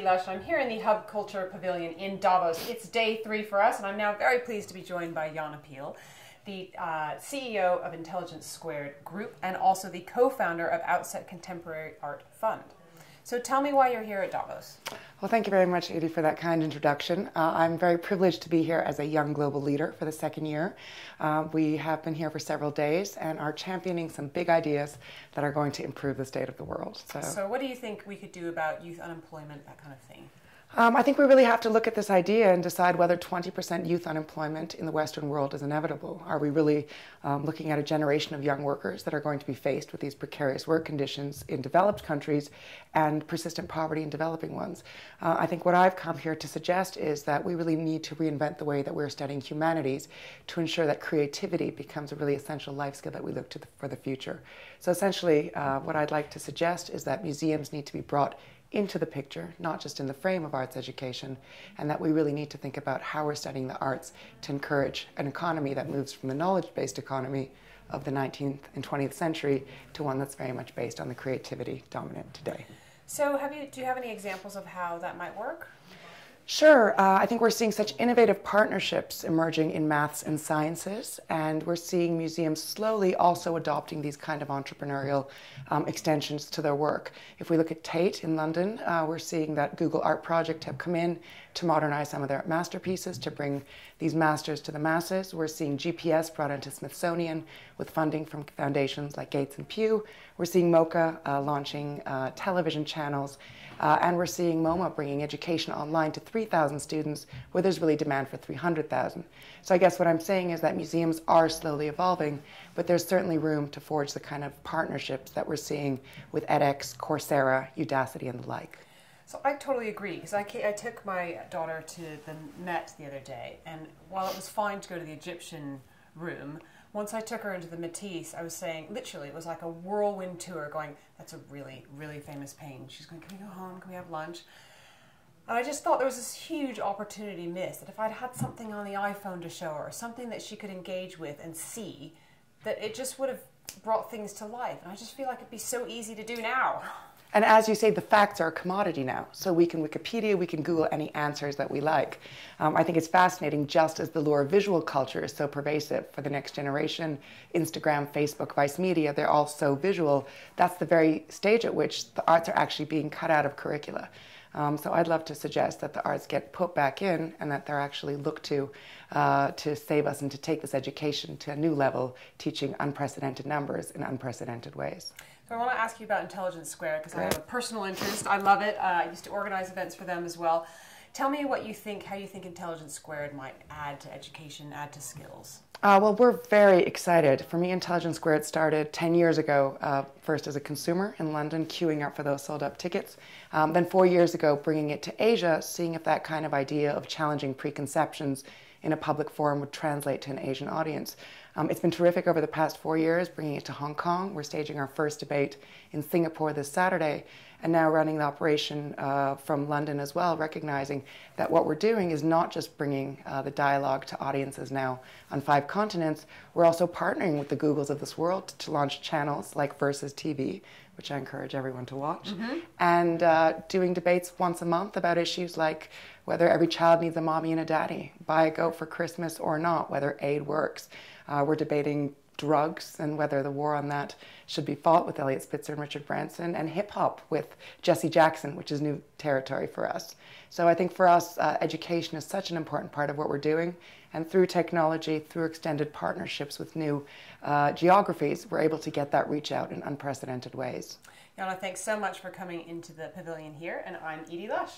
Lush. I'm here in the Hub Culture Pavilion in Davos. It's day 3 for us, and I'm now very pleased to be joined by Yana, the CEO of Intelligence Squared Group and also the co-founder of Outset Contemporary Art Fund. So tell me why you're here at Davos. Well, thank you very much, Edie, for that kind introduction. I'm very privileged to be here as a young global leader for the second year. We have been here for several days and are championing some big ideas that are going to improve the state of the world. So what do you think we could do about youth unemployment, that kind of thing? I think we really have to look at this idea and decide whether 20% youth unemployment in the Western world is inevitable. Are we really looking at a generation of young workers that are going to be faced with these precarious work conditions in developed countries and persistent poverty in developing ones? I think what I've come here to suggest is that we really need to reinvent the way that we're studying humanities to ensure that creativity becomes a really essential life skill that we look to for the future. So essentially, what I'd like to suggest is that museums need to be brought into the picture, not just in the frame of arts education, and that we really need to think about how we're studying the arts to encourage an economy that moves from the knowledge-based economy of the 19th and 20th century to one that's very much based on the creativity dominant today. So do you have any examples of how that might work? Sure. I think we're seeing such innovative partnerships emerging in maths and sciences, and we're seeing museums slowly also adopting these kind of entrepreneurial extensions to their work. If we look at Tate in London, we're seeing that Google Art Project have come in to modernize some of their masterpieces, to bring these masters to the masses. We're seeing GPS brought into Smithsonian with funding from foundations like Gates and Pew. We're seeing MoCA launching television channels. And we're seeing MoMA bringing education online to 3,000 students where there's really demand for 300,000. So I guess what I'm saying is that museums are slowly evolving, but there's certainly room to forge the kind of partnerships that we're seeing with edX, Coursera, Udacity, and the like. So I totally agree, because I took my daughter to the Met the other day, and while it was fine to go to the Egyptian room, once I took her into the Matisse, I was saying, literally, it was like a whirlwind tour going, that's a really, really famous painting. She's going, can we go home? Can we have lunch? And I just thought there was this huge opportunity missed, that if I'd had something on the iPhone to show her, something that she could engage with and see, that it just would have brought things to life. And I just feel like it'd be so easy to do now. And as you say, the facts are a commodity now. So we can Wikipedia, we can Google any answers that we like. I think it's fascinating, just as the lure of visual culture is so pervasive for the next generation. Instagram, Facebook, Vice Media, they're all so visual. That's the very stage at which the arts are actually being cut out of curricula. So I'd love to suggest that the arts get put back in and that they're actually looked to save us and to take this education to a new level, teaching unprecedented numbers in unprecedented ways. So I want to ask you about Intelligence Squared, because I have a personal interest. I love it. I used to organize events for them as well. Tell me what you think, how you think Intelligence Squared might add to education, add to skills. Well, we're very excited. For me, Intelligence Squared started 10 years ago, first as a consumer in London, queuing up for those sold-out tickets. Then 4 years ago, bringing it to Asia, seeing if that kind of idea of challenging preconceptions in a public forum would translate to an Asian audience. It's been terrific over the past 4 years, bringing it to Hong Kong. We're staging our first debate in Singapore this Saturday, and now running the operation from London as well, recognizing that what we're doing is not just bringing the dialogue to audiences now on 5 continents, we're also partnering with the Googles of this world to launch channels like Versus TV, which I encourage everyone to watch, and doing debates once a month about issues like whether every child needs a mommy and a daddy, buy a goat for Christmas or not, whether aid works. We're debating drugs and whether the war on that should be fought with Eliot Spitzer and Richard Branson, and hip-hop with Jesse Jackson, which is new territory for us. So I think for us, education is such an important part of what we're doing, and through technology, through extended partnerships with new geographies, we're able to get that reach out in unprecedented ways. Yana, thanks so much for coming into the pavilion here, and I'm Edie Lush.